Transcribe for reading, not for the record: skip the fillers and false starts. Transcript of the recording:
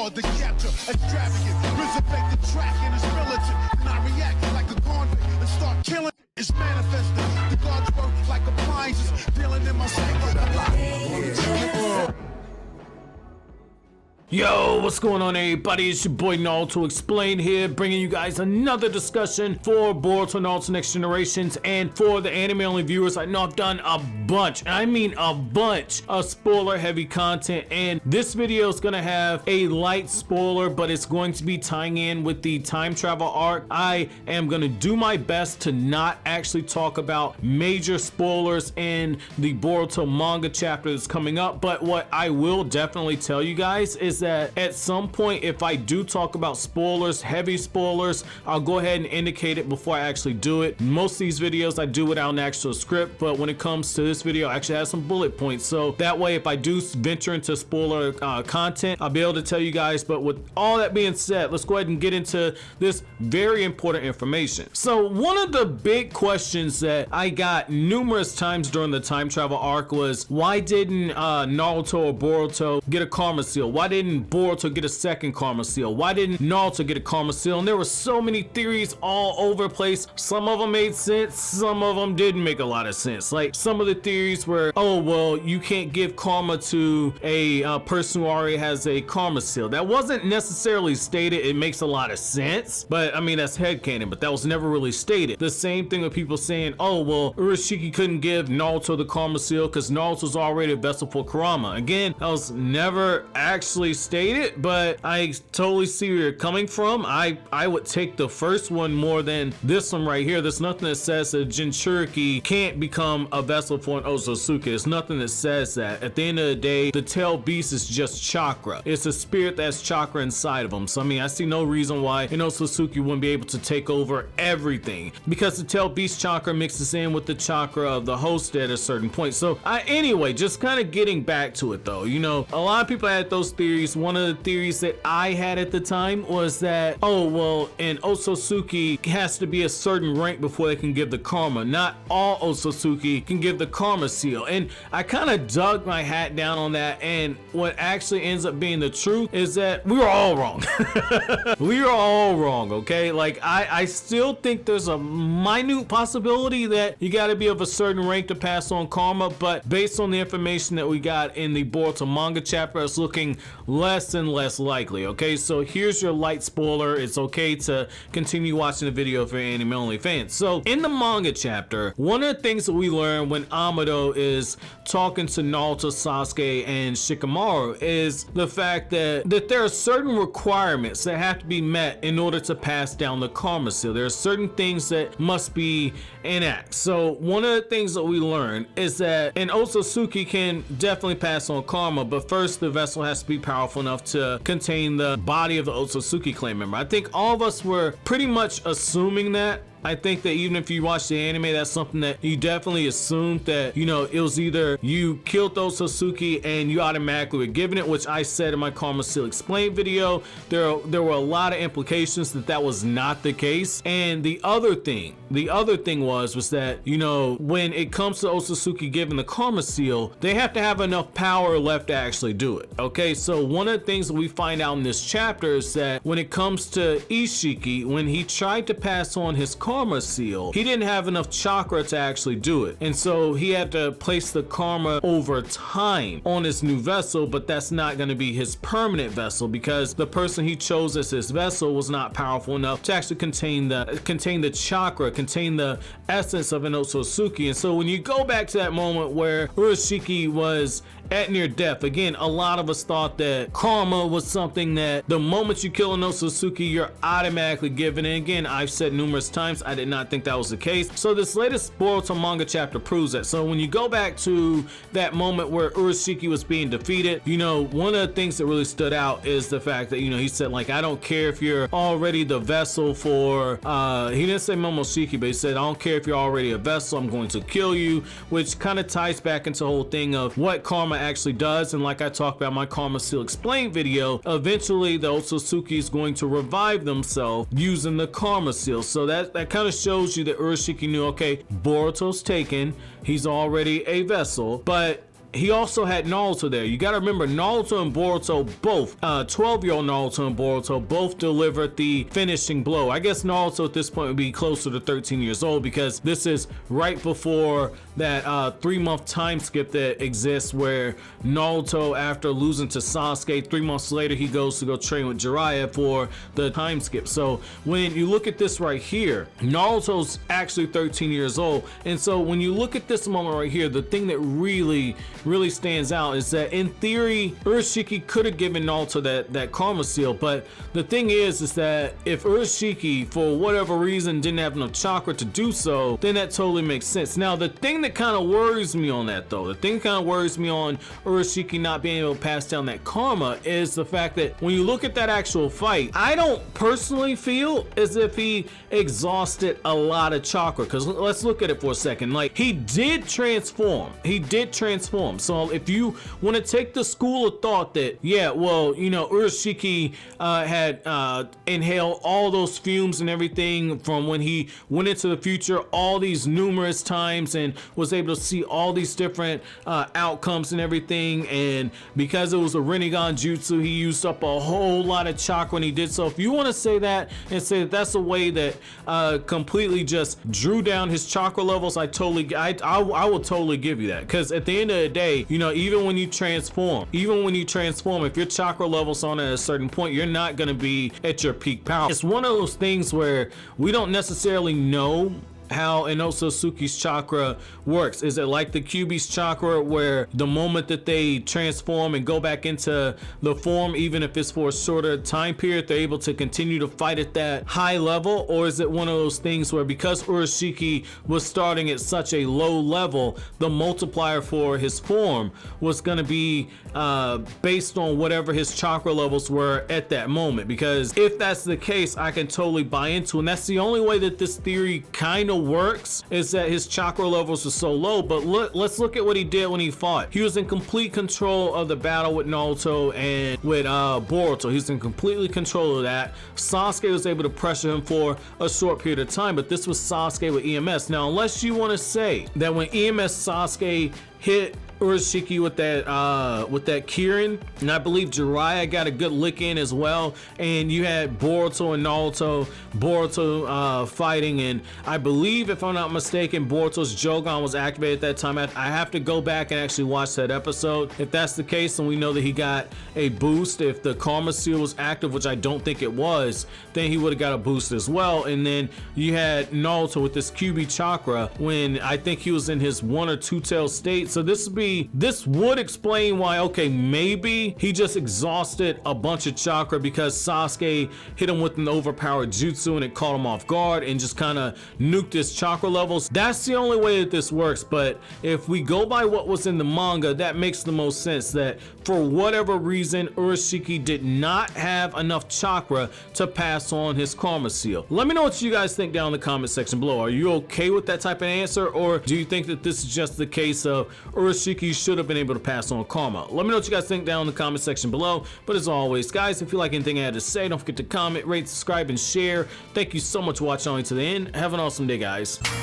hard to capture, extravagant, resurrect the track and it's militant. And I react like a convict and start killing. It's manifested. The gods work like appliances, dealing in my psyche. Yo, what's going on, everybody? It's your boy Naruto Explained here, bringing you guys another discussion for Boruto and Naruto Next Generations. And for the anime only viewers, I know I've done a bunch, and I mean a bunch of spoiler heavy content, and this video is gonna have a light spoiler, but it's going to be tying in with the time travel arc. I am gonna do my best to not actually talk about major spoilers in the Boruto manga chapter that's coming up, but what I will definitely tell you guys is that at some point, if I do talk about spoilers, heavy spoilers, I'll go ahead and indicate it before I actually do it. Most of these videos I do without an actual script, but when it comes to this video, I actually have some bullet points, so that way if I do venture into spoiler content, I'll be able to tell you guys. But with all that being said, let's go ahead and get into this very important information. So one of the big questions that I got numerous times during the time travel arc was, why didn't Naruto or Boruto get a karma seal? Why didn't Boruto get a second karma seal? Why didn't Naruto get a karma seal? And there were so many theories all over the place. Some of them made sense, some of them didn't make a lot of sense. Like, some of the theories were, oh well, you can't give karma to a person who already has a karma seal. That wasn't necessarily stated. It makes a lot of sense, but I mean, that's headcanon, but that was never really stated. The same thing with people saying, oh well, Urashiki couldn't give Naruto the karma seal because Naruto's already a vessel for Kurama. Again, that was never actually stated, but I totally see where you're coming from. I would take the first one more than this one right here. There's nothing that says that Jinchuriki can't become a vessel for an Otsutsuki. There's nothing that says that. At the end of the day, the tail beast is just chakra. It's a spirit that's chakra inside of them. So I mean, I see no reason why an Otsutsuki wouldn't be able to take over everything, because the tail beast chakra mixes in with the chakra of the host at a certain point. So anyway, just kind of getting back to it though, you know, a lot of people had those theories. One of the theories that I had at the time was that, oh well, an Otsutsuki has to be a certain rank before they can give the karma. Not all Otsutsuki can give the karma seal. And I kind of dug my hat down on that, and what actually ends up being the truth is that we were all wrong. We were all wrong, okay? Like, I still think there's a minute possibility that you got to be of a certain rank to pass on karma, but based on the information that we got in the Boruto manga chapter, it's looking less and less likely. Okay, so here's your light spoiler. It's okay to continue watching the video for anime only fans. So in the manga chapter, one of the things that we learn when Amado is talking to Naruto, Sasuke, and Shikamaru is the fact that there are certain requirements that have to be met in order to pass down the karma seal. There are certain things that must be enacted. So one of the things that we learn is that an Otsutsuki can definitely pass on karma, but first the vessel has to be powerful enough to contain the body of the Otsutsuki clan member. I think all of us were pretty much assuming that. I think that even if you watch the anime, that's something that you definitely assumed, that, you know, it was either you killed Otsutsuki and you automatically were given it, which I said in my Karma Seal Explained video. There were a lot of implications that was not the case. And the other thing was that, you know, when it comes to Otsutsuki giving the Karma Seal, they have to have enough power left to actually do it. Okay, so one of the things that we find out in this chapter is that when it comes to Urashiki, when he tried to pass on his karma seal, he didn't have enough chakra to actually do it, and so he had to place the karma over time on his new vessel. But that's not going to be his permanent vessel, because the person he chose as his vessel was not powerful enough to actually contain the chakra, contain the essence of an Otsutsuki. And so when you go back to that moment where Urashiki was at near death, again, a lot of us thought that karma was something that the moment you kill an Otsutsuki, you're automatically given. And again, I've said numerous times, I did not think that was the case. So this latest Boruto manga chapter proves that. So when you go back to that moment where Urashiki was being defeated, you know, one of the things that really stood out is the fact that, you know, he said, like, I don't care if you're already the vessel for, he didn't say Momoshiki, but he said, I don't care if you're already a vessel, I'm going to kill you, which kind of ties back into the whole thing of what karma actually does. And like I talked about in my Karma Seal Explained video, eventually the Otsutsuki is going to revive themselves using the karma seal. So that kind of shows you that Urashiki knew, okay, Boruto's taken, he's already a vessel, but he also had Naruto there. You gotta remember, Naruto and Boruto both, 12-year-old Naruto and Boruto both delivered the finishing blow. I guess Naruto at this point would be closer to 13 years old because this is right before that 3-month time skip that exists where Naruto, after losing to Sasuke, 3 months later he goes to go train with Jiraiya for the time skip. So when you look at this right here, Naruto's actually 13 years old, and so when you look at this moment right here, the thing that really stands out is that in theory Urashiki could have given Naruto that karma seal, but the thing is that if Urashiki for whatever reason didn't have enough chakra to do so, then that totally makes sense. Now the thing that kind of worries me on that though, the thing kind of worries me on Urashiki not being able to pass down that karma is the fact that when you look at that actual fight, I don't personally feel as if he exhausted a lot of chakra, because let's look at it for a second. Like, he did transform, so if you want to take the school of thought that, yeah, well, you know, Urashiki had inhaled all those fumes and everything from when he went into the future all these numerous times and was able to see all these different outcomes and everything, and because it was a Rinnegan jutsu, he used up a whole lot of chakra when he did so. If you want to say that and say that that's a way that completely just drew down his chakra levels, I will totally give you that, because at the end of the day, you know, even when you transform, if your chakra levels on at a certain point, you're not going to be at your peak power. It's one of those things where we don't necessarily know how Inosuke's chakra works. Is it like the Kyuubi's chakra, where the moment that they transform and go back into the form, even if it's for a shorter time period, they're able to continue to fight at that high level? Or is it one of those things where because Urashiki was starting at such a low level, the multiplier for his form was going to be based on whatever his chakra levels were at that moment? Because if that's the case, I can totally buy into it, and that's the only way that this theory kind of works, is that his chakra levels were so low. But let's look at what he did when he fought. He was in complete control of the battle with Naruto and with Boruto. He was in completely control of that. Sasuke was able to pressure him for a short period of time, but this was Sasuke with EMS. Now, unless you want to say that when EMS Sasuke hit Urashiki with that Kirin, and I believe Jiraiya got a good lick in as well, and you had Boruto and Naruto, fighting, and I believe, if I'm not mistaken, Boruto's Jogan was activated at that time. I have to go back and actually watch that episode. If that's the case, and we know that he got a boost, if the karma seal was active, which I don't think it was, then he would have got a boost as well. And then you had Naruto with this Kyuubi chakra when I think he was in his 1 or 2 tail state. So this would explain why, okay, maybe he just exhausted a bunch of chakra because Sasuke hit him with an overpowered jutsu and it caught him off guard and just kind of nuked his chakra levels. That's the only way that this works. But if we go by what was in the manga, that makes the most sense, that for whatever reason Urashiki did not have enough chakra to pass on his karma seal. Let me know what you guys think down in the comment section below. Are you okay with that type of answer, or do you think that this is just the case of Urashiki should have been able to pass on karma? Let me know what you guys think down in the comment section below. But as always, guys, if you like anything I had to say, don't forget to comment, rate, subscribe, and share. Thank you so much for watching all the way to the end. Have an awesome day, guys.